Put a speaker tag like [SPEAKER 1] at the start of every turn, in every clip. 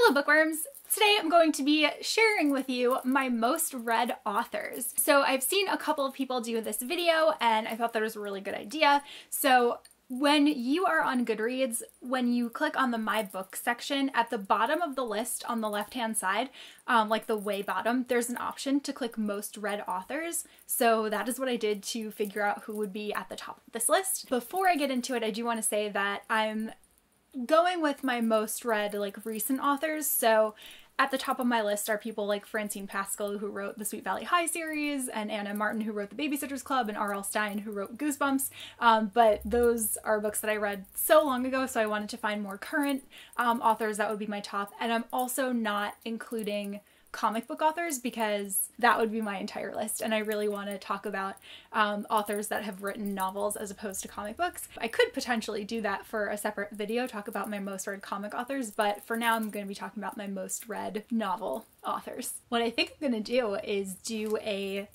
[SPEAKER 1] Hello bookworms! Today I'm going to be sharing with you my most read authors. So I've seen a couple of people do this video and I thought that was a really good idea. So when you are on Goodreads, when you click on the My Books section, at the bottom of the list on the left-hand side, like the way bottom, there's an option to click most read authors. So that is what I did to figure out who would be at the top of this list. Before I get into it, I do want to say that I'm going with my most read like recent authors. So at the top of my list are people like Francine Pascal, who wrote the Sweet Valley High series, and Anna Martin, who wrote The Babysitter's Club, and R.L. Stine, who wrote Goosebumps. But those are books that I read so long ago, so I wanted to find more current authors that would be my top. And I'm also not including comic book authors because that would be my entire list, and I really want to talk about authors that have written novels as opposed to comic books. I could potentially do that for a separate video, talk about my most read comic authors, but for now I'm going to be talking about my most read novel authors. What I think I'm going to do is do a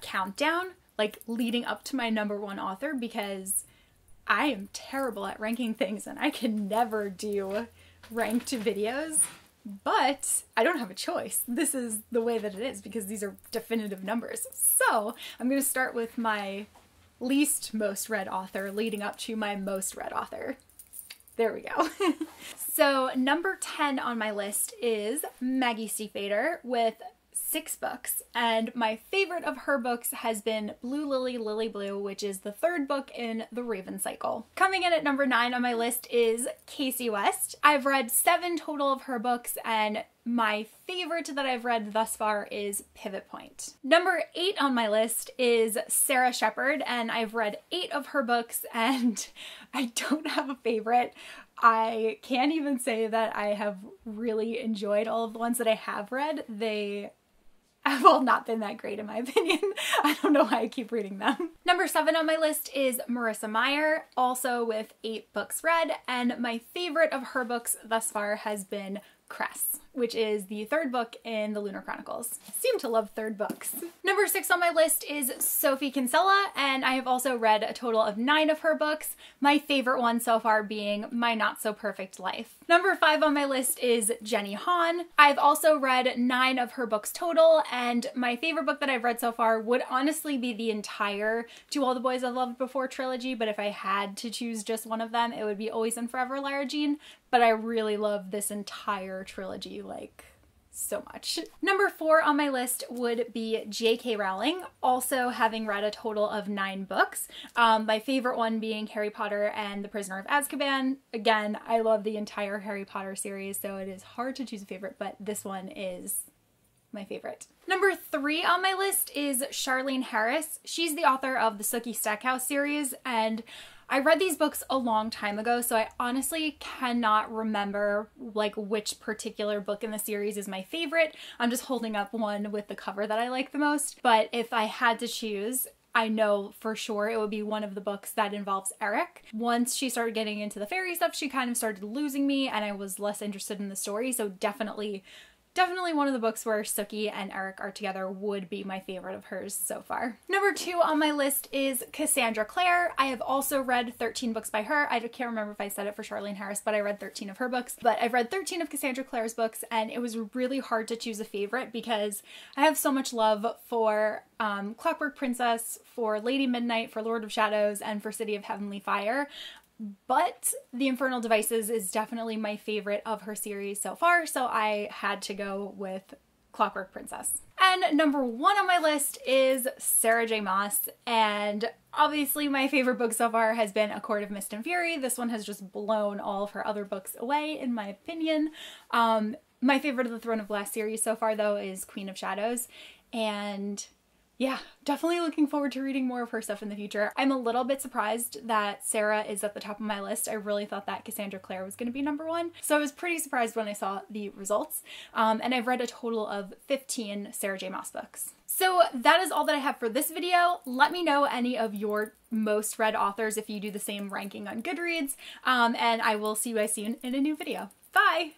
[SPEAKER 1] countdown, like leading up to my #1 author, because I am terrible at ranking things and I can never do ranked videos. But I don't have a choice. This is the way that it is because these are definitive numbers. So I'm going to start with my least most read author leading up to my most read author. There we go. So number 10 on my list is Maggie Stiefvater with 6 books, and my favorite of her books has been Blue Lily, Lily Blue, which is the 3rd book in the Raven cycle. Coming in at number 9 on my list is Casey West. I've read 7 total of her books, and my favorite that I've read thus far is Pivot Point. Number 8 on my list is Sarah Shepard, and I've read 8 of her books, and I don't have a favorite. I can't even say that I have really enjoyed all of the ones that I have read. They have all not been that great in my opinion. I don't know why I keep reading them. Number 7 on my list is Marissa Meyer, also with 8 books read, and my favorite of her books thus far has been Cress, which is the 3rd book in the Lunar Chronicles. I seem to love 3rd books. Number 6 on my list is Sophie Kinsella, and I have also read a total of 9 of her books, my favorite one so far being My Not So Perfect Life. Number 5 on my list is Jenny Han. I've also read 9 of her books total, and my favorite book that I've read so far would honestly be the entire To All the Boys I've Loved Before trilogy, but if I had to choose just one of them, it would be Always and Forever, Lara Jean. But I really love this entire trilogy, like, so much. Number 4 on my list would be J.K. Rowling, also having read a total of 9 books. My favorite one being Harry Potter and the Prisoner of Azkaban. Again, I love the entire Harry Potter series, so it is hard to choose a favorite, but this one is my favorite. Number 3 on my list is Charlene Harris. She's the author of the Sookie Stackhouse series, and I read these books a long time ago, so I honestly cannot remember like which particular book in the series is my favorite. I'm just holding up one with the cover that I like the most. But if I had to choose, I know for sure it would be one of the books that involves Eric. Once she started getting into the fairy stuff, she kind of started losing me and I was less interested in the story, so definitely one of the books where Sookie and Eric are together would be my favorite of hers so far. Number 2 on my list is Cassandra Clare. I have also read 13 books by her. I can't remember if I said it for Charlene Harris, but I read 13 of her books. But I've read 13 of Cassandra Clare's books, and it was really hard to choose a favorite because I have so much love for Clockwork Princess, for Lady Midnight, for Lord of Shadows, and for City of Heavenly Fire. But The Infernal Devices is definitely my favorite of her series so far, so I had to go with Clockwork Princess. And number 1 on my list is Sarah J. Maas, and obviously my favorite book so far has been A Court of Mist and Fury. This one has just blown all of her other books away, in my opinion. My favorite of the Throne of Glass series so far, though, is Queen of Shadows, and yeah, definitely looking forward to reading more of her stuff in the future. I'm a little bit surprised that Sarah is at the top of my list. I really thought that Cassandra Clare was going to be number 1. So I was pretty surprised when I saw the results. And I've read a total of 15 Sarah J. Maas books. So that is all that I have for this video. Let me know any of your most read authors if you do the same ranking on Goodreads. And I will see you guys soon in a new video. Bye!